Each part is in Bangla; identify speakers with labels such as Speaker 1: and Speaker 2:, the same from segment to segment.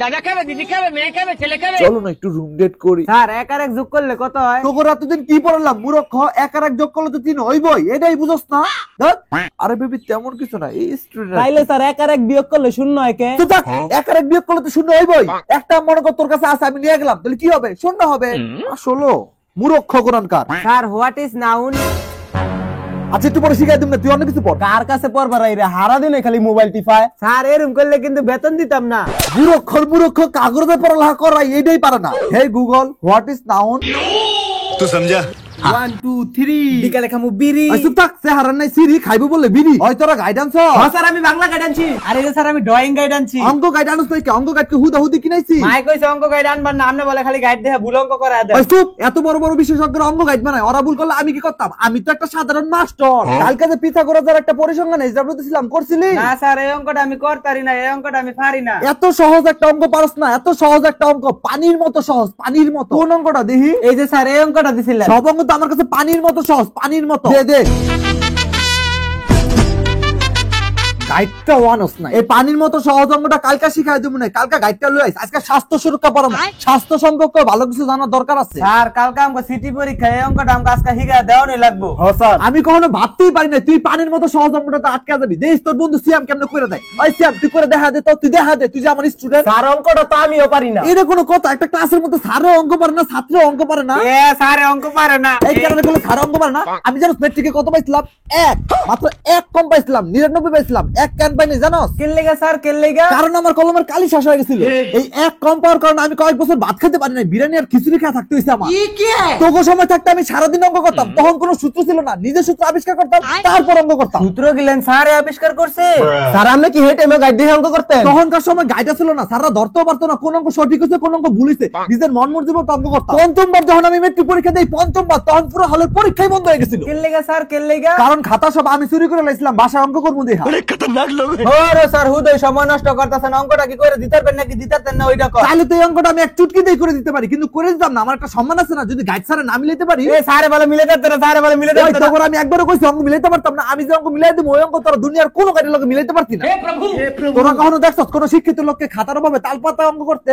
Speaker 1: দাদা খাবে, দিদি খাবে, মেয়ে খাবে, ছেলে খাবে।
Speaker 2: চলো না একটু রুম ডেট করি।
Speaker 3: স্যার এক আর এক যোগ করলে কত হয়?
Speaker 2: তোকে এতদিন কি পড়ালাম মূর্খ, এক আর এক যোগ করলে তো 3 হইবই, এটাই বুঝছ না? আরে বেবি তেমন কিছু না, এই স্টুডেন্ট
Speaker 3: তাইলে স্যার এক আর এক বিয়োগ করলে শূন্য হয় কে?
Speaker 2: তো দেখ, এক আর এক বিয়োগ করলে তো শূন্য হইবই। একটা মনে কর তোর কাছে আছে, আমি নিয়ে গেলাম, তাহলে কি হবে? শূন্য হবে। আসলে মূর্খ কোরআনকার।
Speaker 3: Sir what is noun?
Speaker 2: আচ্ছা একটু পরে শিখাই দিম না, তুই অন্য কিছু পড়।
Speaker 3: কার কাছে পড়বার আইরে হারা দিনে খালি মোবাইল টিপায়। স্যার এরকম করলে কিন্তু বেতন দিতাম না।
Speaker 2: মূর্খ কাগজে পড়ালেখা করাই এটাই পারে না। Hey Google, what is noun?
Speaker 4: तू समझा?
Speaker 3: 1 2 3 বিকালে খামু বিড়ি।
Speaker 2: চুপ থাক, সে হারান নাই সিরি খাইবো বলে বিড়ি হয়। তোরা গাইডান্স
Speaker 3: স্যার আমি বাংলা গাইড আনছি। আরে স্যার আমি ড্রয়িং গাইড আনছি।
Speaker 2: অঙ্ক গাইডান্স তো কি? অঙ্ক গাইডকে হুদাহুদি কিনাইছি?
Speaker 3: মাই কইছে অঙ্ক গাইড আনবার না, আমনে বলে খালি গাইড দেখে ভুল অঙ্ক করা দেয়।
Speaker 2: ওই চুপ, এত বড় বড় বিশেষজ্ঞরা অঙ্ক গাইড বানায়, ওরা ভুল করলে আমি কি করতাম? আমি তো একটা সাধারণ মাস্টার। কালকে যে পিথাগোরাসের একটা পরিসংখ্যান হিসাব দিছিলাম, করছিলি?
Speaker 3: না স্যার এই অঙ্কটা আমি করতারি না, এই অঙ্কটা আমি পারি না।
Speaker 2: এত সহজ একটা অঙ্ক পারস না? এত সহজ একটা অঙ্ক, পানির মতো সহজ, পানির মতো। কোন অঙ্কটা দেখি?
Speaker 3: এই যে স্যার এই অঙ্কটা দিছিলেন।
Speaker 2: সব অঙ্ক তো আমার কাছে পানির মতো সহজ, পানির মতো। দে দে গাইডটা ওয়ানস না, এই পানির মতো সহজ অঙ্কটা কালকে শিখাই দেব না। কালকে গাইডটা লই আইস, আজকে স্বাস্থ্য সুরক্ষা পড়াবো। স্বাস্থ্য সম্পর্কে ভালো কিছু জানার দরকার আছে।
Speaker 3: স্যার কালকে আমাকে সিটি পরীক্ষা, এই অঙ্কটা আমাকে আজকে শিখা দেওয়াই লাগবে।
Speaker 2: হ্যাঁ স্যার, আমি কখনো ভাবতেই পারি না তুই পানির মতো সহজ অঙ্কটাতে আটকে যাবি। দেখ তোর বন্ধু সিয়াম কেমনে করে দেয়। ওই সিয়াম তুই করে দেখা দে তো, তুই দেখা দে, তুই যে আমার স্টুডেন্ট।
Speaker 3: স্যার অঙ্কটা তো আমিও পারি না।
Speaker 2: এটা কোনো কথা? একটা ক্লাসের মধ্যে স্যারও অঙ্ক পারে না, ছাত্র অঙ্ক পারে না।
Speaker 3: এ স্যার অঙ্ক পারে না,
Speaker 2: এই কারণে বলে স্যার অঙ্ক পারে না। আমি জানো মেট্রিকে কত পাইছিলাম? 1, মাত্র 1 কম পাইছিলাম, 99 পাইছিলাম। 1 কেন পাইনি জানো?
Speaker 3: কেন লেগা স্যার, কেন লেগা?
Speaker 2: কারণ আমার কলমের কালি শেষ হয়ে গেছিল। এই 1 কম পাওয়ার কারণে আমি কয়েক বছর ভাত খেতে পারি না, বিরিয়ানি আর খিচুড়ি খেয়ে থাকতে হইছে আমার। তোকে সময় থাকতে আমি সারাদিন অঙ্ক করতাম, তখন কোনো সূত্র ছিল না, নিজের সূত্র আবিষ্কার করতাম, তারপর অঙ্ক করতাম।
Speaker 3: সূত্র গিলেন স্যার আবিষ্কার করছে। স্যার আপনি কি হেটে মে গাইড দিয়ে অঙ্ক করতেন?
Speaker 2: তখনকার সময় গাইডা ছিল না, স্যাররা ধরতেও পারতো না কোন অঙ্ক সঠিক হয়েছে কোন অঙ্ক ভুল হয়েছে। নিজের মন মর্জি মতো অঙ্ক করতাম। পঞ্চমবার যখন আমি মেট্রিক পরীক্ষা দেই, পঞ্চমবার, তখন পুরো হলের পরীক্ষাই বন্ধ হয়ে গেছিল।
Speaker 3: কেন লেগা স্যার, কেন লেগা?
Speaker 2: কারণ খাতা সব আমি চুরি করে লাইছিলাম, বাসায় অঙ্ক করবো দেখা।
Speaker 3: ওরে স্যার হুদয় সময় নষ্ট করতেছেন, অঙ্কটা কি করে দিতে পারবেন নাকি দিতে পারতেন না ওইটা কর।
Speaker 2: তাহলে তো এই অঙ্কটা আমি এক চুটকিতেই করে দিতে পারি, কিন্তু করে দিতাম না। আমার একটা সম্মান আছে না, যদি গাইড স্যারে না মিলাইতে পারি।
Speaker 3: এ স্যারে বলে মিলে দিতে না, স্যারে বলে মিলে
Speaker 2: ওই
Speaker 3: দিতে না।
Speaker 2: তখন আমি একবারও কইছি অঙ্ক মিলাইতে পারতাম না। আমি যে অঙ্ক মিলাই দেবো, ওই অঙ্ক তোরা দুনিয়ার কোনো গাইডের লোকে মিলাইতে পারতি না। তোরা কখনো দেখছস কোন শিক্ষিত লোককে খাতার অভাবে তালপাতা অঙ্ক করতে?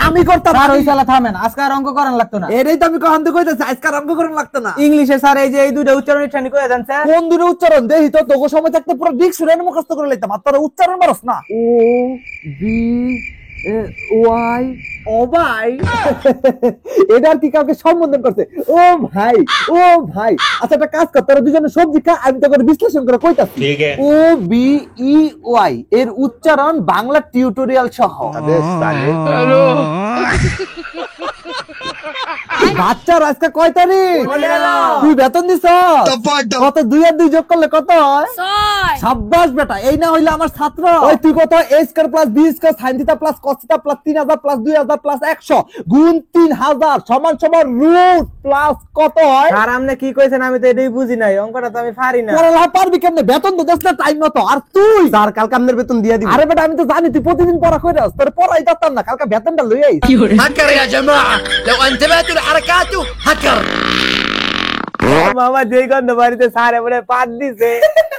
Speaker 2: আমি করতাম।
Speaker 3: স্যার ওই শালা থামেন, আজকে আর অঙ্ক করান লাগতো না।
Speaker 2: এটাই তো আমি কখন থেকে কইতেছি, আজকাল অঙ্ক করেন লাগতো না।
Speaker 3: ইংলিশে স্যার এই যে এই দুটো উচ্চারণ ইচ্ছানি কয়ে দেন স্যার।
Speaker 2: কোন দুটো উচ্চারণ দেহি তো? তোকে সময় থাকতে পুরো ডিকশনারি মুখস্থ করে লইতাম, আর তোরা উচ্চারণ পারস না। ও বি ওয়াই, ও ভাই। এটা আর কি কাউকে সম্বোধন করছে? ও ভাই, ও ভাই। আচ্ছা একটা কাজ কর, তোরা দুজনে সবজি খা, আমি তো করে বিশ্লেষণ করে কইতাছি।
Speaker 4: ठीक है।
Speaker 2: ও বি ই ওয়াই এর উচ্চারণ বাংলা টিউটোরিয়াল সহ। বাচ্চার আজকে কয় তারিখ? তুই বেতন দিছ কত? 2 আর 2 যোগ করলে কত হয়? 6। সাব্বাস বেটা, এই না হইলে আমার ছাত্র। ওই তুই কত? a square plus b square sin theta plus cos theta plus 3000 plus 2000 plus 100 গুণ 3000 সমান সমান রুট প্লাস কত হয়?
Speaker 3: স্যার আপনি কি কইছেন আমি তো এটাই বুঝি নাই, অঙ্কটা তো আমি পারি না।
Speaker 2: পড়ালেখা পারবি কেমনে? বেতন তো দেস না টাইম মতো। আর তুই?
Speaker 3: স্যার কালকে আপনার বেতন দিয়ে দিবেন।
Speaker 2: আরে বেটা আমি তো জানি তুই প্রতিদিন পড়া কইরাস, তোর পড়াই করতাম না, কালকে বেতনটা লই আইস।
Speaker 4: هكر يا جماعة، لو انتبهتوا لحركاته هكر।
Speaker 3: মামা যেই গন্ধ বাড়িতে স্যার এবারে পাত দিছে।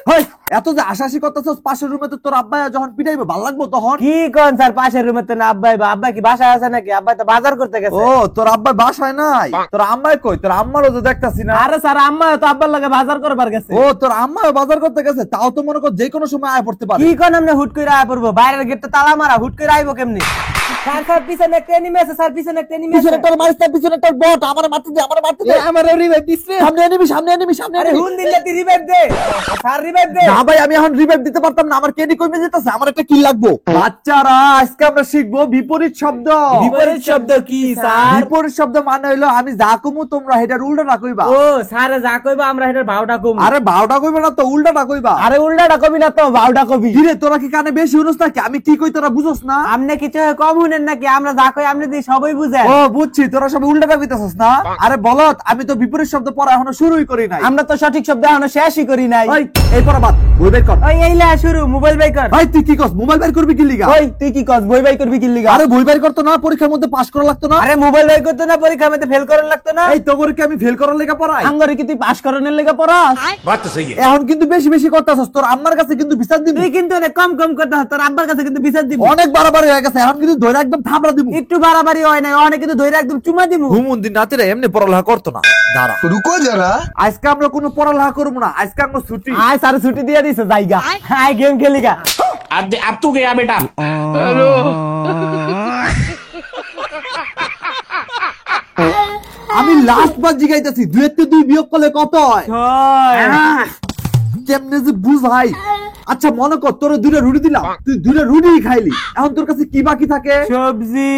Speaker 2: হই, এত যে আশাশি করতেছস, পাশের রুমে তো তোর আব্বা যখন পিটাইবে ভাল লাগবো তখন।
Speaker 3: কি কোন স্যার পাশের রুমে তো না আব্বাই, আব্বা কি বাসায় আছে নাকি? আব্বা তো বাজার করতে গেছে।
Speaker 2: ও তোর আব্বা বাসায় নাই? তোর আম্মাই কই? তোর আম্মারও তো দেখতাছি না।
Speaker 3: আরে স্যার আম্মা তো আব্বার লাগে বাজার করবার গেছে।
Speaker 2: ও তোর আম্মাও বাজার করতে গেছে, তাও তো মনে কর যে কোনো সময় আয় পড়তে পারে।
Speaker 3: কি কোন আপনি হুট করে আয় পড়বো? বাইরের গেটটা তালা মারা, হুট করে আইবো কেমনি? স্যার স্যার পিছনে একটা এনিমি আছে, স্যার পিছনে একটা এনিমি আছে।
Speaker 2: পিছনে তোর মারিস না, পিছনে তোর বট। আমারে মারতে দে, আমারে মারতে দে।
Speaker 3: আমার রিভাইভ দিছে।
Speaker 2: সামনে এনিমি, সামনে এনিমি, সামনে
Speaker 3: আরে
Speaker 2: এনিমি।
Speaker 3: হুন দিলে তুই রিভাইভ দে। স্যার রিভাইভ দে।
Speaker 2: না ভাই, আমি এখন রিভাইভ দিতে পারতাম না, আমার কেডি কমে যেতেছে। আমার একটা কিল লাগবো। বাচ্চারা আজকে আমরা শিখবো বিপরীত শব্দ।
Speaker 3: বিপরীত শব্দ কি স্যার?
Speaker 2: বিপরীত শব্দ মানে হইলো আমি যা কমু তোমরা হেটার উল্টাটা কইবা।
Speaker 3: ও স্যার যা কইবা আমরা হেটার ভাওটা কম।
Speaker 2: আরে বাউটা কইবা না তো, উল্টাটা কইবা।
Speaker 3: আরে উল্টাটা কবি না তো ভাওটা কবি।
Speaker 2: কি রে তোরা কি কানে বেশি শুনছ নাকি? আমি কি কই তোরা বুঝছ না?
Speaker 3: আপনি কিছু কম শুনেন নাকি? আমরা যা কই আপনি দি সবাই বুঝেন।
Speaker 2: ও বুঝছি, তোরা সব উল্টাটা কইতাছস না। আরে বলত, আমি তো বিপরীত শব্দ পড়া এখনো শুরুই করি নাই।
Speaker 3: আমরা তো সঠিক শব্দ এখনো শেষই করি নাই।
Speaker 2: ওই এই পড়া বাদ, বই বের কর।
Speaker 3: ওই এইলা শুরু, মোবাইল বাই কর।
Speaker 2: ভাই তুই কি কস? মোবাইল বের করবি কি লিগা?
Speaker 3: ওই তুই কি কস? বই বাই করবি কি লিগা?
Speaker 2: আরে বই বের করতো না, পরীক্ষার মধ্যে পাস করা লাগতো না?
Speaker 3: আরে মোবাইল বাই করতে না, পরীক্ষার মধ্যে ফেল করার লাগতো না?
Speaker 2: এই তোর কি আমি ফেল করার লেগা পড়াই?
Speaker 3: আঙ্গরে কি তুই পাস করানোর লেগে পড়াস?
Speaker 4: बात तो सही है।
Speaker 2: এখন কিন্তু বেশি বেশি করতেছস। তোর আম্মার কাছে কিন্তু বিচার দিবি।
Speaker 3: তুই কিন্তু অনেক কম কম করতে তোর আব্বার কাছে কিন্তু বিচার দিবি।
Speaker 2: অনেক বাড়াবাড়ি হয়ে গেছে, এখন কিন্তু ধরে একদম থাপড়া দিব।
Speaker 3: একটু বাড়াবাড়ি হয় না, অনেক কিন্তু ধরে একদম চুমা দিমু।
Speaker 2: ঘুমুন্দিন নাতিরা এমনি পড়ালেখা করতো না। দাঁড়া,
Speaker 5: रुको जरा।
Speaker 2: আজকে আমরা কোনো পড়ালেখা করবো না, আজকে আমরা ছুটি।
Speaker 3: আয় স্যার ছুটি দিয়ে দিছে জায়গা। আয় গেম খেলিগা।
Speaker 1: अब तू गया बेटा।
Speaker 2: আমি লাস্ট বার জিগাইতেছি, 2 এর 2 বিয়োগ করলে কত হয়?
Speaker 3: 6
Speaker 2: কেমনে যে বুঝাই। আচ্ছা মনে কর তোর 2টা রুটি দিলাম, তুই 2টা রুটি খাইলি, এখন তোর কাছে কি বাকি থাকে?
Speaker 3: সবজি।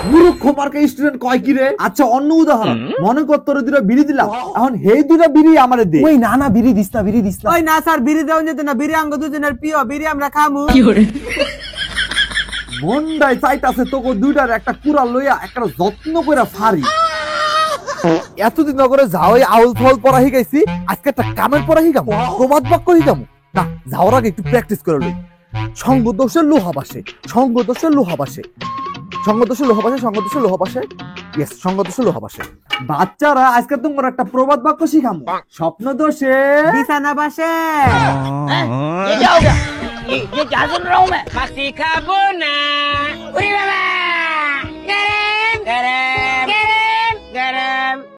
Speaker 2: মূর্খ মার্কা স্টুডেন্ট কয় কি রে? আচ্ছা অন্য উদাহরণ, মনে কর তোর 2টা বিড়ি দিলাম, এখন এই 2টা বিড়ি আমারে দে।
Speaker 3: ওই না না বিড়ি দিস না, বিড়ি দিস না। ওই না স্যার বিড়ি দেওয়া যেত না, বিড়ি আঙ্গ দুজনের প্রিয়, বিড়ি আমরা খামু।
Speaker 2: মন্ডাই চাইতাছে তোকে 2টার একটা কুড়া লইয়া একটা যত্ন কইরা ফারি। এতদিন নগরে যাওয়াই আউল ফল পড়া শিখাইছি, আজকে একটা কামের পড়া শিখামু, প্রবাদ বাক্য শিখামু। না যাওয়ার আগে একটু প্র্যাকটিস করে লই। সঙ্গ দোষের লোহা বাসে, সঙ্গ দোষের লোহা বাসে, সঙ্গ দোষের লোহা বাসে, সঙ্গ দোষের লোহা বাসে। ইয়েস, সঙ্গ দোষের লোহা বাসে। বাচ্চারা আজকে তোমার একটা প্রবাদ বাক্য শিখামু। স্বপ্ন দোষে
Speaker 3: বিছানা বাসে।
Speaker 1: ये क्या हो गया? ये क्या सुन रहा हूँ मैं? मस्ती खाबो ना।